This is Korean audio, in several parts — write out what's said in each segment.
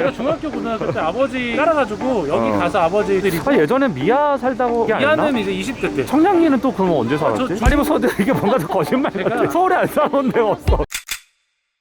제가 중학교 고등학교 때 아버지 따라가지고 여기 가서 아버지들이 예전에 미아 살다고 미아는 이제 20대 때 청량리는 또 그러면 언제 살았지? 저 아니 뭐 이게 뭔가 더 거짓말 같아. 서울에 안 살아온 데가 없어.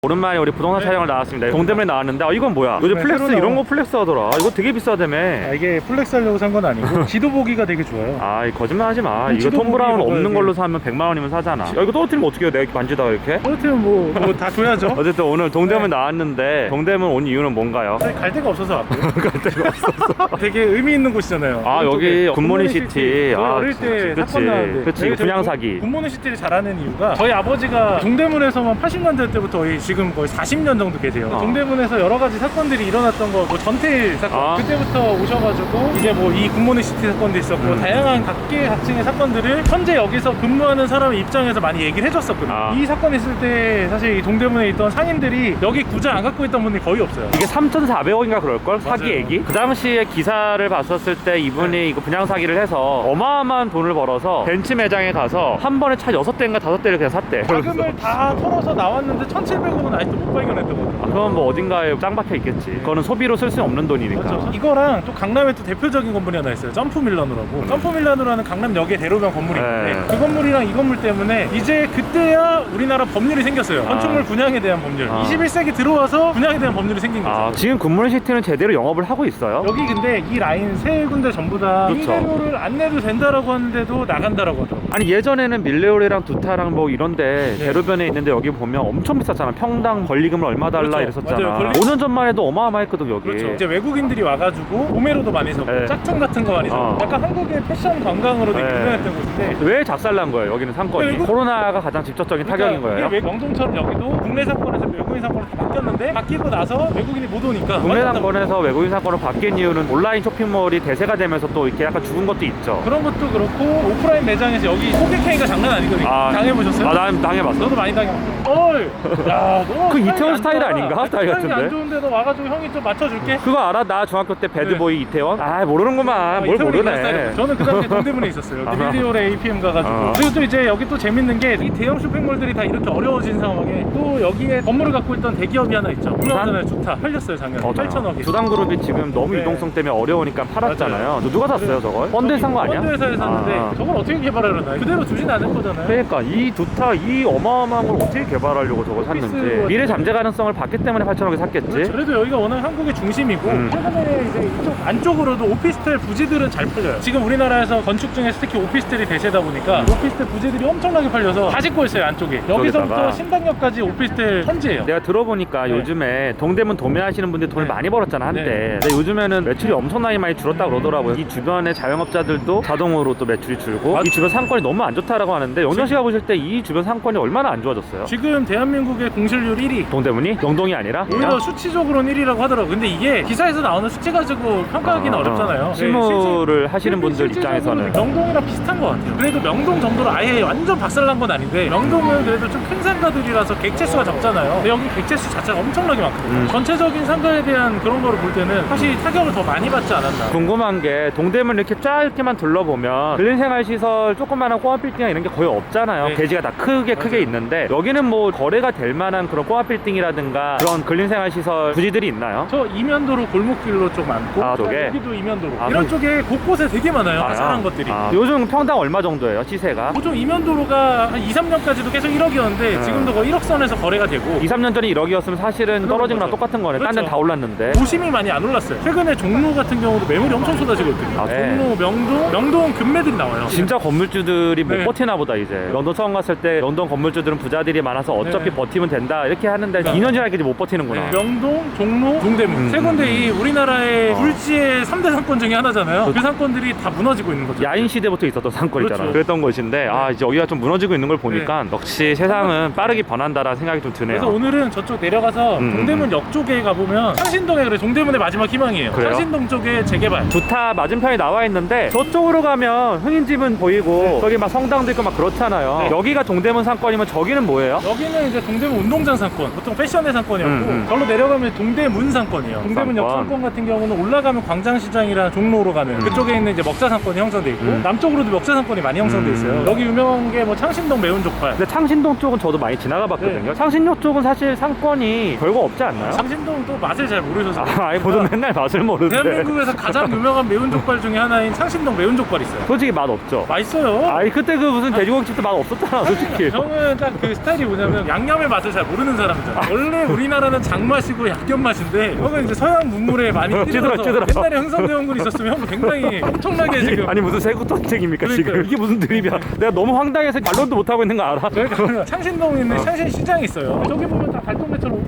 오랜만에 우리 부동산 촬영을 나왔습니다. 동대문에 나왔는데 이건 뭐야? 요즘 플렉스 이런 거 플렉스 하더라. 이거 되게 비싸다며. 이게 플렉스 하려고 산 건 아니고 지도 보기가 되게 좋아요. 이 거짓말 하지 마. 이거 톰 브라운 없는 걸로 사면 100만 원이면 사잖아. 이거 떨어뜨리면 어떻게 해요? 내가 만지다가 이렇게? 떨어뜨리면 뭐 다 줘야죠. 어쨌든 오늘 동대문 나왔는데 동대문 온 이유는 뭔가요? 갈 데가 없어서 왔고요. 갈 데가 없어서. 되게 의미 있는 곳이잖아요. 여기 굿모닝 시티. 어릴 때 사건 나왔는데. 그치. 분양 사기. 굿모닝 시티를 잘하는 이유가 저희 아버지가 동대문에서만 80년대 때부터 지금 거의 40년 정도 계세요. 동대문에서 여러 가지 사건들이 일어났던 거, 뭐 전태일 사건 그때부터 오셔가지고 이게 뭐 이 굿모닝 시티 사건도 있었고 다양한 각계각층의 사건들을 현재 여기서 근무하는 사람의 입장에서 많이 얘기를 해줬었거든요. 이 사건이 있을 때 사실 이 동대문에 있던 상인들이 여기 구장 안 갖고 있던 분들이 거의 없어요. 이게 3,400억인가 그럴걸? 사기 얘기? 그 당시에 기사를 봤었을 때 이분이 이거 분양 사기를 해서 어마어마한 돈을 벌어서 벤츠 매장에 가서 한 번에 차 6대인가 5대를 그냥 샀대. 자금을 다 털어서 나왔는데 1,700억은 아직도 못 발견했다고. 그건 뭐 어딘가에 짱 박혀 있겠지. 그거는 소비로 쓸 수 없는 돈이니까. 그렇죠. 이거랑 또 강남에 또 대표적인 건물이 하나 있어요. 점프 밀라노라고. 점프 밀라노라는 강남역의 대로변 건물이 있는데 그 건물이랑 이 건물 때문에 이제 그때야 우리나라 법률이 생겼어요. 건축물 분양에 대한 법률. 21세기 들어와서 분양에 대한 법률이 생긴 거죠. 지금 굿모닝 시티는 제대로 영업을 하고 있어요? 여기 근데 이 라인 세 군데 전부 다 그렇죠. 임대료를 안 내도 된다라고 하는데도 나간다라고 하더라고요. 아니 예전에는 밀레올이랑 두타랑 뭐 이런데 대로변에 있는데 여기 보면 엄청 비쌌잖아. 평당 권리금을 얼마 달라 그렇죠. 이랬었잖아. 맞아요. 5년 전만 해도 어마어마했거든 여기. 그렇죠. 이제 외국인들이 와가지고 도매로도 많이 사고 짝퉁 같은 거 많이 사고 약간 한국의 패션 관광으로도 유명했던 곳인데 왜 작살난 거예요 여기는 상권이? 코로나가 가장 직접적인 타격인 거예요? 명동처럼 여기도 국내 상권에서 외국인 상권으로 다 바뀌었는데 바뀌고 나서 외국인이 못 오니까 국내 상권에서 외국인 상권으로 바뀐 이유는 온라인 쇼핑몰이 대세가 되면서 또 이렇게 약간 죽은 것도 있죠. 그런 것도 그렇고 오프라인 매장에서 여기 호객행위가 장난 아니거든요. 당해보셨어요? 난 당해봤어. 너도 많이 당해봤어. 야, 너 그 이태원 스타일 아닌가? 스타일 같은데? 안 좋은데 너 와가지고 형이 좀 맞춰줄게. 그거 알아? 나 중학교 때 배드보이 이태원? 모르는구만. 뭘 모르네. 저는 그 당시에 동대문에 있었어요. 밀리올에 APM 가가지고. 그리고 또 이제 여기 또 재밌는 게 이 대형 쇼핑몰들이 다 이렇게 어려워진 상황에 또 여기에 건물을 갖고 있던 대기업이 하나 있죠. 유명하잖아요. 주타. 팔렸어요 작년에. 8,000억이. 두당그룹이 지금 너무 유동성 때문에 어려우니까 팔았잖아요. 누가 샀어요 저걸? 펀드 산 거 아니야? 펀드 회사에 샀는데 저걸 어떻게 개발하려나? 그대로 두진 않을 거잖아요. 그러니까 이 두타 이 어마어마한 걸 어떻게 개발하려고 저걸 샀는지. 미래 잠재 가능성을 봤기 때문에 8,000억에 샀겠지. 그렇죠. 그래도 여기가 워낙 한국의 중심이고 최근에 이제 이쪽 안쪽으로도 오피스텔 부지들은 잘 팔려요. 지금 우리나라에서 건축 중에서 특히 오피스텔이 대세다 보니까 오피스텔 부지들이 엄청나게 팔려서 다 짓고 있어요 안쪽에. 여기서부터 신당역까지 오피스텔 천지예요. 내가 들어보니까 요즘에 동대문 도매하시는 분들이 돈을 많이 벌었잖아 한때. 근데 요즘에는 매출이 엄청나게 많이 줄었다 그러더라고요. 이 주변의 자영업자들도 자동으로 또 매출이 줄고 이 주변 상권이 너무 안 좋다라고 하는데 영정 씨가 보실 때 이 주변 상권이 얼마나 안 좋아졌어요? 지금 대한민국의 공실률 1위. 동대문이? 영동이 아니라? 오히려 수치적으로는 1위라고 하더라고요. 근데 이게 기사에서 나오는 수치 가지고 평가하기는 어렵잖아요. 실무를 하시는 분들 입장에서는 명동이랑 비슷한 것 같아요. 그래도 명동 정도로 아예 완전 박살난 건 아닌데 명동은 그래도 좀 큰 상가들이라서 객체수가 적잖아요. 근데 여기 객체수 자체가 엄청나게 많거든요. 전체적인 상가에 대한 그런 거를 볼 때는 사실 타격을 더 많이 받지 않았나. 궁금한 게 동대문 이렇게 짧게만 둘러보면 근린생활시설 조그마한 꼬마빌딩이나 이런 게 거의 없잖아요. 대지가 다 크게 있는데 여기는 뭐 거래가 될 만한 그런 꼬마빌딩이라든가 그런 근린생활시설 부지들이 있나요? 저 이면도로 골목길로 좀 많고 저게? 여기도 이면도로 이런 쪽에 곳곳에 되게 많아요. 아사한 것들이. 요즘 평당 얼마 정도예요 시세가? 보통 이면도로가 한 2, 3년까지도 계속 1억이었는데 지금도 거의 1억 선에서 거래가 되고 2, 3년 전에 1억이었으면 사실은 떨어진 거랑 똑같은 거네. 딴 데는 다 올랐는데 도심이 많이 안 올랐어요. 최근에 종로 같은 경우도 매물이 엄청 쏟아지고 있거든요. 종로, 명동 금매들이 나와요. 진짜 건물주들이 못 버티나 보다 이제. 런던 처음 갔을 때 런던 건물주들은 부자들이 많아서 어차피 버티면 된다 이렇게 하는데 2년 지나기까지 못 버티는구나. 명동, 종로, 동대문 세 군데 이 우리나라의 굴지의 3대 상권 중에 하나잖아요. 그 상권들이 다 무너지고 있는 거죠. 야인 시대부터 있었던 상권이잖아. 그렇죠. 그랬던 곳인데 이제 여기가 좀 무너지고 있는 걸 보니까 역시 세상은 빠르게 변한다라는 생각이 좀 드네요. 그래서 오늘은 저쪽 내려가서 동대문 역 쪽에 가보면 창신동에 그래 동대문의 마지막 희망이에요. 그래요? 창신동 쪽에 재개발. 두타 맞은편에 나와 있는데 저쪽으로 가면 흥인집은 보이고 저기 막 성당도 있고 막 그렇잖아요. 여기가 동대문 상권이면 저기는 뭐예요? 여기는 이제 동대문 운동장 상권, 보통 패션의 상권이었고 절로 내려가면 동대문 상권이에요. 동대문 상권. 역상권 같은 경우는 올라가면 광장시장이라는 종로로 가는 그쪽에 있는 이제 먹자 상권이 형성돼 있고 남쪽으로도 먹자 상권이 많이 형성돼 있어요. 여기 유명한 게 뭐 창신동 매운 족발. 근데 창신동 쪽은 저도 많이 지나가 봤거든요. 네. 창신동 쪽은 사실 상권이 별거 없지 않나요? 창신동 또 맛을 잘 모르셔서 아니 저도 맨날 맛을 모르는데 대한민국에서 가장 유명한 매운 족발 중에 하나인 창신동 매운 족발 있어요. 솔직히 맛 없죠? 맛있어요. 아니 그때 그 무슨 돼지고기집도 맛 없었잖아 솔직히. 형은 딱 그 스타일이 뭐냐면 양념의 맛을 잘 모르는 사람이잖아. 원래 우리나라는 장맛이고 약견 맛인데 형은 이제 서양 문물에 많이 찌들어서 찌들어. 옛날에 흥선대원군 있었으면 형 굉장히 엄청나게 지금 아니 무슨 세국전쟁입니까 지금? 그러니까요. 이게 무슨 드립이야? 내가 너무 황당해서 반론도 못하고 있는 거 알아? 저희가 창신동에 있는 창신시장이 있어요. 저기 보면 다 달동네처럼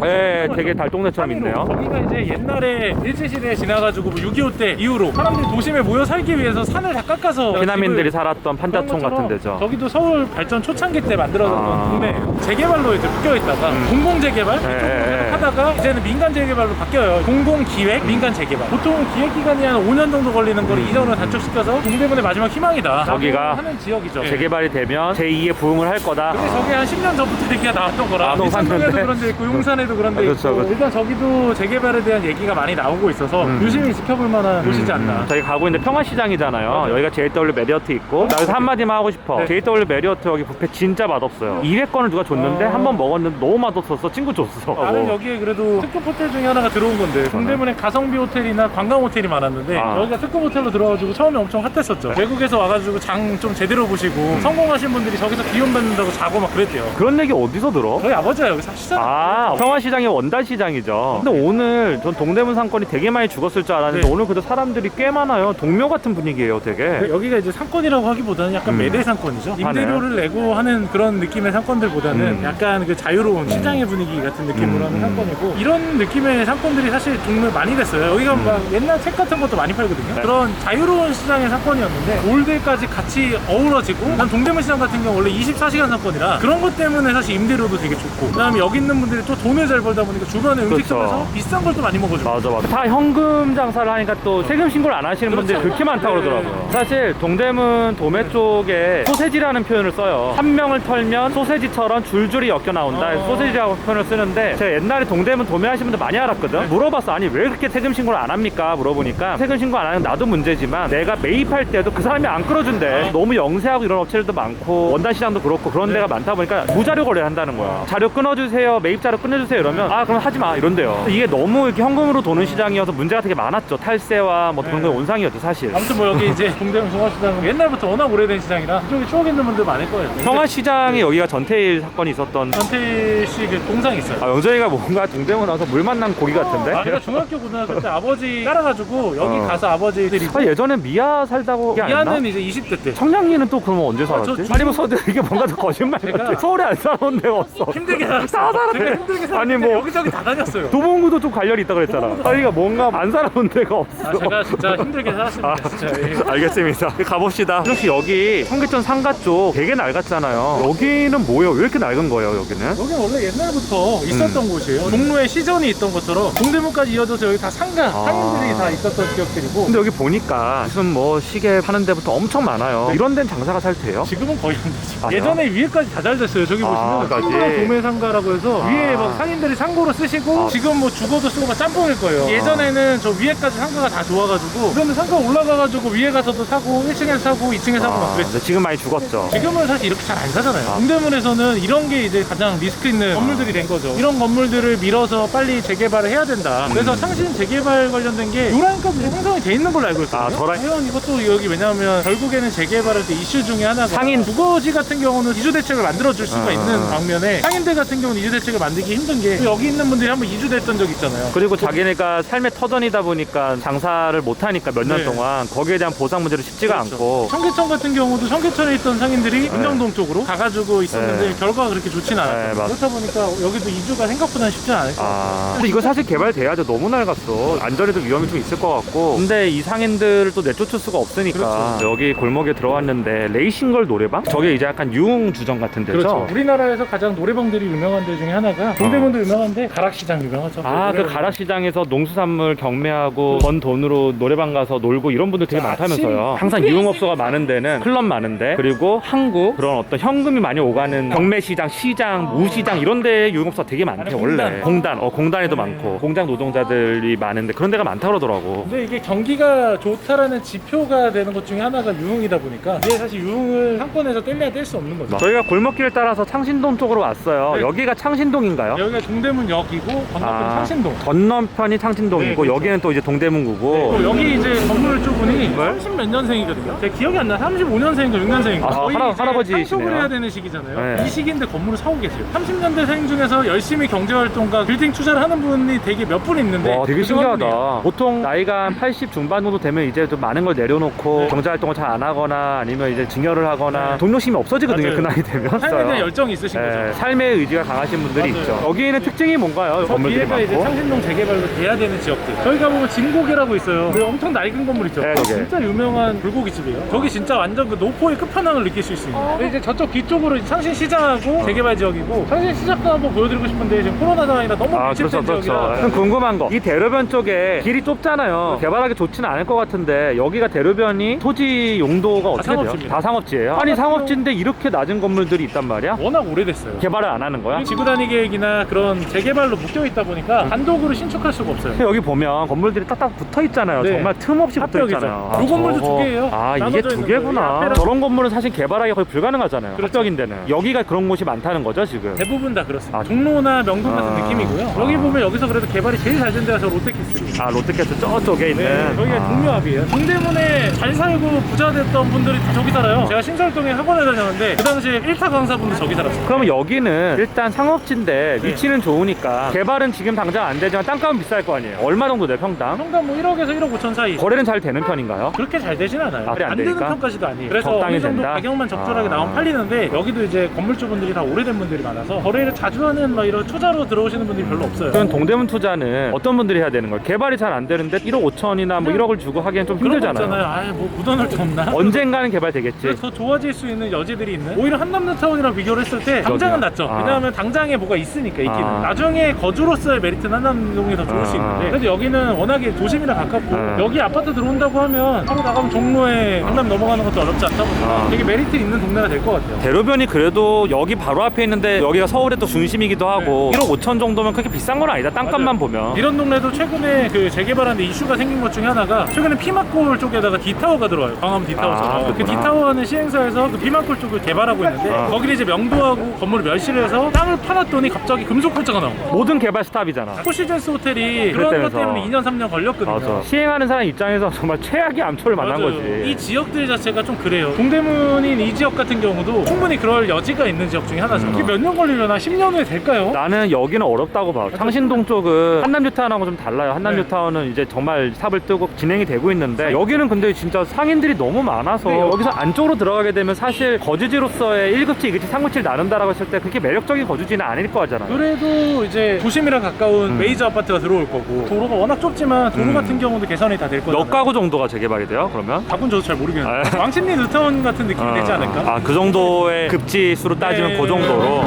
위에 네, 되게 달동네처럼 상위로. 있네요. 거기가 이제 옛날에 일제시대에 지나가지고 뭐 6.25 때 이후로 사람들이 도심에 모여 살기 위해서 산을 다 깎아서 피난민들이 집을 살았던 판자촌 그런 같은 것처럼 데죠. 저기도 서울 발전 초창기 때 만들어졌던 아. 동네 재개발로 이제 묶여 있다가 공공 재개발 네. 이쪽으로 하다가 이제는 민간 재개발로 바뀌어요. 공공 기획, 민간 재개발. 보통 기획 기간이 한 5년 정도 걸리는 걸 이전으로 단축시켜서 동대문의 마지막 희망이다. 저기가 하는 지역이죠. 재개발이 되면 제2의 부흥을 할 거다. 근데 저게 한 10년 전부터 얘기가 나왔던 거라. 아, 농산도인데? 일산동에도 그런 데 있고 용산에도 그런 데 아, 그렇죠, 있고 그렇죠. 일단 저기도 재개발에 대한 얘기가 많이 나오고 있어서 유심히 지켜볼 만한 곳이지 않나. 저희 가고 있는 평화시장이잖아요. 맞아요. 여기가 JW 메리어트 있고 나 여기서 한마디만 하고 싶어. 네. JW 메리어트 여기 뷔페 진짜 맛없어요. 200건을 누가 줬는데 한 번 먹었는데 너무 맛없어서 친구 줬어. 나는 여기에 그래도 특급 호텔 중에 하나가 들어온 건데 동대문에 가성비 호텔이나 관광 호텔이 많았는데 아. 여기가 특급 호텔로 들어와가지고 처음에 엄청 핫했었죠. 외국에서 와가지고 장 좀 제대로 보시고 성공하신 분들이 저기서 기운 받는다고 자고 막 그랬대요. 그런 얘기 어디서 들어? 저희 아버지가 여기서 하시잖아요. 아, 평화시장이 원단시장이죠. 근데 오늘 전 동대문 상권이 되게 많이 죽었을 줄 알았는데 네. 오늘 그래도 사람들이 꽤 많아요. 동묘 같은 분위기예요, 되게. 여기가 이제 상권이라고 하기보다는 약간 매대 상권이죠. 하네. 임대료를 내고 하는 그런 느낌의 상권들보다는 약간 그 자유로운 시장의 분위기 같은 느낌으로 하는 상권이고 이런 느낌의 상권들이 사실 동네 많이 됐어요. 여기가 막 옛날 책 같은 것도 많이 팔거든요. 네. 그런 자유로운 시장의 상권이었는데 올들까지 같이 어우러지고 난 동대문 시장 같은 경우 원래 24시간 상권이라 그런 것 때문에 사실 임대료도 되게 좋고 그다음에 여기 있는 분들이 또 돈을 잘 벌다 보니까 주변에 음식점에서 그렇죠. 비싼 걸 또 많이 먹어주고 맞아. 다 현금 장사를 하니까 또 세금 신고를 안 하시는 분들이 그렇죠. 그렇게 많다고 네. 그러더라고요. 사실 동대문 도매 쪽에 소세지라는 표현을 써요. 한 명을 털면 소세지처럼 줄줄이 엮여 나온다. 소세지라고 표현을 쓰는데 제가 옛날에 동대문 도매 하시는 분들 많이 알았거든. 물어봤어. 아니 왜 그렇게 세금 신고를 안 합니까? 물어보니까 세금 신고 안 하는 나도 문제지만 내가 매입할 때도 그 사람이 안 끌어준대. 너무 영세하고 이런 업체들도 많고 원단시장도 그렇고 그런 데가 많다 보니까 무자료 거래를 한다는 거야. 자료 끊어주세요. 매입 자료 끊어주세요. 이러면 아 그럼 하지 마 이런대요. 이게 너무 이렇게 현금으로 도는 시장이어서 문제가 되게 많았죠. 탈세와 뭐 그런 거 온상이었죠 사실. 아무튼 뭐 여기 이제 동대문 종합시장은 옛날부터 워낙 오래된 시장이라 이쪽에 추억 있는 분들 많을 거예요. 평화시장에 여기가 전태일 사건이 있었던. 전태일 씨 그 동상이 있어요. 아 영정이가 뭔가 동대문 와서 물 만난 고기 같은데? 아, 내가 중학교 고등학교 때 아버지 따라가지고 여기 가서 아버지들이 아, 예전에 미아 살다고 미아는 이제 20대 때 청량리는 또 그러면 언제 살았지? 저 아니 뭐 이게 뭔가 더 거짓말 같아. 제가 서울에 안 살아온 데가 없어. 힘들게 살았어요. 다 살았네. 제가 힘들게 살았는데 아니 뭐 여기저기 다 다녔어요. 도봉구도 좀 관련이 있다 그랬잖아. 도봉구도 아니 그러니까 뭔가 안 살아온 데가 없어. 아, 제가 진짜 힘들게 살았습니다. 진짜. 예. 알겠습니다. 가봅시다. 혹시 여기 청계천 상가 쪽 되게 낡았잖아요. 여기는 뭐예요? 왜 이렇게 낡은 거예요, 여기는? 여기는 원래 옛날부터 있었던 곳이에요. 종로에 시전이 있던 것처럼 동대문까지 이어져서 여기 다 상가, 상인들이 다 있었던 지역들이고 근데 여기 보니까 무슨 뭐 시계 파는 데부터 엄청 많아요. 이런 데는 장사가 잘 돼요? 지금은 거의 안 되죠. 아, 예전에 위에까지 다 잘 됐어요. 저기 보시면 까지. 상가 도매 상가라고 해서 위에 막 상인들이 상고로 쓰시고 지금 뭐 죽어도 쓰고 막 짬뽕일 거예요. 예전에는 저 위에까지 상가가 다 좋아가지고 그런데 상가 올라가가지고 위에 가서도 사고 1층에서 사고 2층에 사고 막 그랬어요. 근데 지금 많이 죽었죠. 지금은 사실 이렇게 잘 안 사잖아요. 동대문에서는 이런 게 이제 가장 리스크 있는 건물들이 된 거죠. 이런 건물들을 밀어서 빨리 재개발을 해야 된다. 그래서 상신 재개발 관련된 게 요란까지 형성이 돼 있는 걸로 알고 있거든요. 아, 과연 이것도 여기 왜냐하면 결국에는 재개발할 때 이슈 중에 하나가 상인. 주거지 같은 경우는 이주 대책을 만들어줄 수가 있는 방면에 상인들 같은 경우는 이주 대책을 만들기 힘든 게 여기 있는 분들이 한번 이주됐던 적 있잖아요. 그리고 자기네가 삶의 터전이다 보니까 장사를 못하니까 몇 년 네. 동안 거기에 대한 보상 문제도 쉽지가 그렇죠. 않고. 청계천 같은 경우도 청계천에 있던 상인들이 은정동 쪽으로 가가지고 있었는데 네. 결과가 그렇게 좋지는 않았어요. 네, 맞- 그렇다 보니까 여기도 이주가 생각보다는 쉽지 쉽진 않을 것 같아요. 근데 이거 사실 개발돼야죠. 너무 낡았어. 안전에도 위험이 좀 있을 것 같고. 근데 이 상인들을 또 내쫓을 수가 없으니까. 그렇죠. 여기 골목에 들어왔는데 레이싱걸 노래방? 저게 이제 약간 유흥주점 같은 데죠? 그렇죠. 우리나라에서 가장 노래방들이 유명한 데 중에 하나가 동대문도 유명한데 가락시장 유명하죠. 그 가락시장에서 농수산물 경매하고 번 돈으로 노래방 가서 놀고 이런 분들 되게 많다면서요. 항상 유흥업소가 많은 데는 클럽 많은데, 그리고 항구 그런 어떤 현금이 많이 오가는 경매시장, 시장, 무시장 이런 데 유흥업소가 되게 많대요. 원래 공단에도 많고 공장 노동자들이 많은데 그런 데가 많다 그러더라고. 근데 이게 경기가 좋다라는 지표가 되는 것 중에 하나가 유흥이다 보니까 이게 사실 유흥을 상권에서 뗄래야 뗄 수 없는 거죠. 저희가 골목길을 따라서 창신동 쪽으로 왔어요. 네. 여기가 창신동인가요? 여기가 동대문역이고 건너편 창신동. 건너편이 창신동이고, 네, 그렇죠. 여기는 또 이제 동대문구고. 또 여기 이제 건물 쪽분이 30 몇 년생이거든요. 제가 기억이 안 나. 35년생인가 6년생인가. 거의 이제 할아버지시네요. 상속을 해야 되는 시기잖아요. 네. 이 시기인데 건물을 사고 계세요. 30년대생 중에서 열심히 경제활동과 빌딩 투자를 하는 분이 되게 몇 분 있는데. 와, 되게 그중 한 분이에요. 신기하다. 보통 나이가 한 80 중반 정도 되면 이제 좀 많은 걸 내려놓고 네. 경제활동을 잘 안 하거나 아니면 이제 증여를 하거나 동료심이 없어지거든요. 맞아요. 그 나이 되면. 삶에 대한 열정이 있으신 거죠. 삶의 의지가 강하신 분들이 맞아요. 있죠. 여기는 특징이 뭔가요? 저 건물들이 뒤에가 이제 많고. 창신동 재개발로 돼야 되는 지역들. 저희가 보면 진고개라고 있어요. 그 엄청 낡은 건물 있죠. 네, 저게. 진짜 유명한 불고기집이에요. 저기 진짜 완전 그 노포의 끝판왕을 느낄 수 있습니다. 근데 이제 저쪽 뒤쪽으로 창신시장하고 재개발 지역이고, 창신시장도 한번 보여드리고 싶은데 지금 코로나 상황이라 너무 밀집된 지역이라. 그럼 궁금한 거, 이 대로변 쪽에 길이 좁잖아요. 개발하기 좋지는 않을 것 같은데 여기가 대로변이 토지 용도가 어떻게 돼요? 상업지입니다. 다 상업지예요? 아니 상업지인데 이렇게 낮은 건물들이 있단 말이야? 워낙 오래됐어요. 개발을 안 하는 거야? 지구단위 계획이나 그런 재개발로 묶여 있다 보니까 단독으로 신축할 수가 없어요. 여기 보면 건물들이 딱딱 붙어 있잖아요. 네. 정말 틈없이 붙어 합벽이죠. 있잖아요. 요 건물도 두 개예요. 이게 나눠져 두 있는 개구나. 거예요. 앞에랑- 저런 건물은 사실 개발하기 거의 불가능하잖아요. 그렇죠. 합벽인데는. 여기가 그런 곳이 많다는 거죠 지금. 대부분 다 그렇습니다. 아, 종로나 명동 같은 느낌이고요. 여기 보면 여기서 그래도 개발이 제일 잘 된 데가 저 롯데캐슬. 롯데캐슬 저쪽에 있는. 네, 저기가 동묘합이에요. 동대문에 잘 살고 부자 됐던 분들이 다 저기 살아요. 제가 신설동에 학원에 다녔는데 그 당시에 1타 강사분도 저기 살았어요. 그러면 여기는 일단 상업지인데 네. 위치는 좋으니까 개발은 지금 당장 안 되지만 땅값은 비쌀 거 아니에요. 얼마 정도 돼 평당? 평당 뭐 1억에서 1억 5천 사이. 거래는 잘 되는 편인가요? 그렇게 잘 되진 않아요. 안 안 되는 되니까? 편까지도 아니에요. 그래서 적당히 어느 정도 된다? 가격만 적절하게 나오면 팔리는데, 여기도 이제 건물주분들이 다 오래된 분들이 많아서 거래를 자주 하는 막 이런 투자로 들어오시는 분들이 별로 없어요. 그럼 동대문 투자는 어떤 분들이 해야 되는 거예요? 개발이 잘 안 되는데 1억 5천이나 뭐 1억을 주고 하기엔 좀 그런 거 힘들잖아요. 있잖아요. 아예 뭐 묻어놓을 데 없나? 언젠가는 개발되겠지. 그래서 더 좋아질 수 있는 여지들이 있는, 오히려 한남뉴타운이랑 비교를 했을 때 당장은 여기요? 낫죠. 왜냐하면 당장에 뭐가 있으니까 있기는. 나중에 거주로서의 메리트는 한남동이 더 좋을 수 있는데, 그래도 여기는 워낙에 도심이랑 가깝고 여기 아파트 들어온다고 하면 바로 나가면 종로에 강남 넘어가는 것도 어렵지 않다 보니까 되게 메리트 있는 동네가 될 것 같아요. 대로변이 그래도 여기 바로 앞에 있는데 여기가 서울의 또 중심이기도 하고 1억 5천 정도면 그렇게 비싼 건 아니다. 땅값만 맞아요. 보면. 이런 동네도 최근에 그 재개발하는데 이슈가 생긴 것 중에 하나가, 최근에 피막골 쪽에다가 D타워가 들어와요. 광화문 D타워처럼. 그 그렇구나. D타워는 시행사에서 그 피막골 쪽을 개발하고 있는데 거기를 이제 명도하고 건물을 멸시를 해서 땅을 파놨더니 갑자기 금속 골자가 나온 거예요. 모든 개발 스탑이잖아. 포시즌스 호텔이 그런 것 그랬다면서. 때문에 2년 3년 걸렸거든요. 맞아. 시행하는 사람 입장에서 정말 최악의 암초를 만난 맞아요. 거지. 이 지역들 자체가 좀 그래요. 동대문인 이 지역 같은 경우도 충분히 그럴 여지가 있는 지역 중에 하나죠. 이게 몇 년 걸리려나? 10년 후에 될까요? 나는 여기는 어렵다고 봐. 창신동 쪽은 한남뉴타운하고 좀 달라요. 한남뉴타운은 이제 정말 삽을 뜨고 진행이 되고 있는데, 여기는 근데 진짜 상인들이 너무 많아서 네, 여기서 안쪽으로 들어가게 되면 사실 거주지로서의 1급지, 2급지, 3급지를 나눈다라고 했을 때 그렇게 매력적인 거주지는 아닐 거잖아. 그래도 이제 도심이랑 가까운 메이저 아파트가 들어올 거고, 도로가 워낙 좁지만 도로 같은 경우도 개선이 다 될 거잖아요. 몇 가구 정도가 재개발이 돼요? 그러면? 가군 저도 잘 모르겠는데 왕십리 뉴타운 같은 느낌이 되지 않을까? 그 정도의 급지 수로 따지면 네. 그 정도로.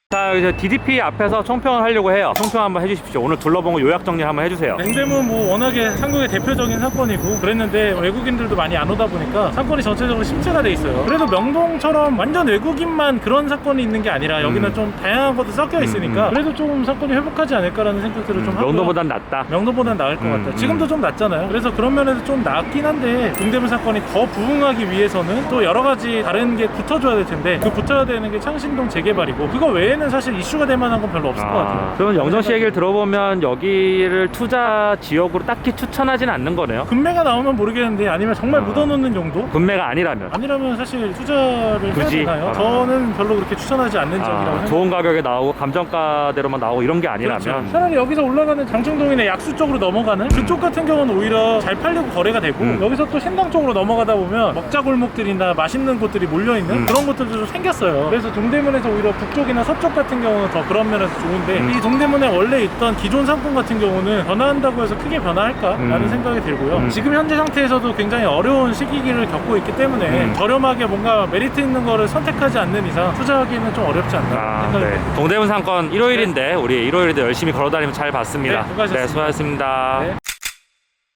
자, 이제 DDP 앞에서 총평을 하려고 해요. 총평 한번 해주십시오. 오늘 둘러본 거 요약 정리 한번 해주세요. 냉담은 뭐 워낙에 한국의 대표적인 사건이고 그랬는데, 외국인들도 많이 안 오다 보니까 사건이 전체적으로 심체가 돼 있어요. 그래도 명동처럼 완전 외국인만 그런 사건이 있는 게 아니라 여기는 좀 다양한 것도 섞여 있으니까 그래도 좀 사건이 회복하지 않을까라는 생각들을 좀 하고요. 명도보단 낫다. 명도보단 나을 것 같다. 지금도 좀 낫잖아요. 그래서 그런 면에서 좀 낫긴 한데, 동대문 사건이 더 부흥하기 위해서는 또 여러 가지 다른 게 붙어줘야 될 텐데, 그 붙어야 되는 게 창신동 재개발이고, 그거 외에는 사실 이슈가 될 만한 건 별로 없을 것 같아요. 그러면 영정 씨 얘기를 들어보면 여기를 투자 지역으로 딱히 추천하진 않는 거네요. 금매가 나오면 모르겠는데, 아니면 정말 묻어놓는 정도? 금매가 아니라면. 아니라면 사실 투자를 해야 굳이? 되나요? 저는 별로 그렇게 추천하지 않는 지역이라고 생각해요. 좋은 가격에 나오고 감정가대로만 나오고 이런 게 아니라면. 그렇죠. 차라리 여기서 올라가는 장충동이나 약수 쪽으로 넘어가는 그쪽 같은 경우는 오히려 잘 팔리고 거래가 되고, 여기서 또 신당 쪽으로 넘어가다 보면 먹자골목들이나 맛있는 곳들이 몰려있는 그런 곳들도 좀 생겼어요. 그래서 동대문에서 오히려 북쪽이나 서쪽 같은 같은 경우는 더 그런 면에서 좋은데 이 동대문에 원래 있던 기존 상권 같은 경우는 변화한다고 해서 크게 변화할까라는 생각이 들고요. 지금 현재 상태에서도 굉장히 어려운 시기를 겪고 있기 때문에 저렴하게 뭔가 메리트 있는 거를 선택하지 않는 이상 투자하기는 좀 어렵지 않나 생각이 듭니다. 동대문 상권 일요일인데 우리 일요일에도 열심히 걸어다니면 잘 봤습니다. 네, 수고하셨습니다. 수고하셨습니다. 네.